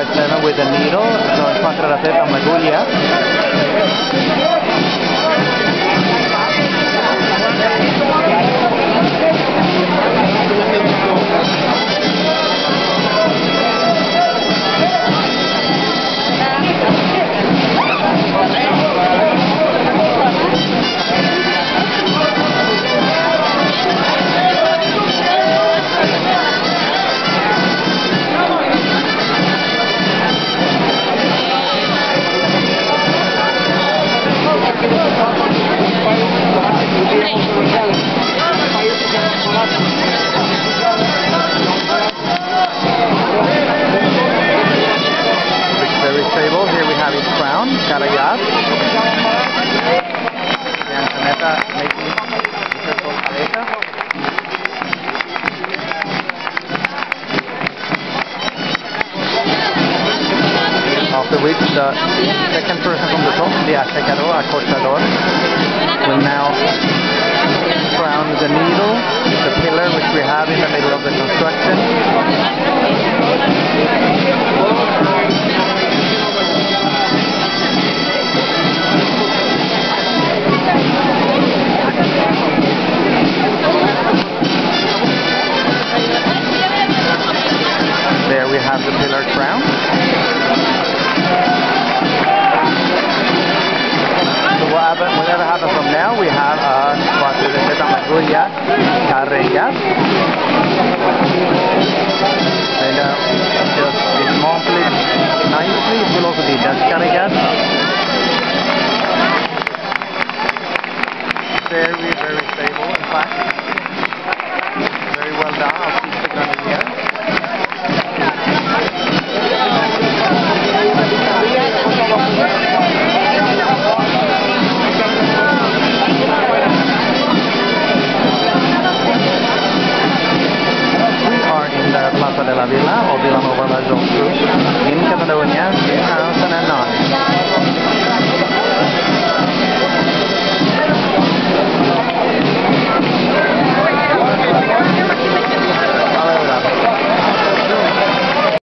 4x7 with a needle, so in 4 maguglia. Table. Here we have his crown, Carayat. The Antonetta making circle pareja. After which the second person from the top, the Achecador, Acostador, will now crown the needle, the pillar which we have in the middle of the construction. There we have the pillar crown. So whatever happens from now, we have a 4 maguglia carrega.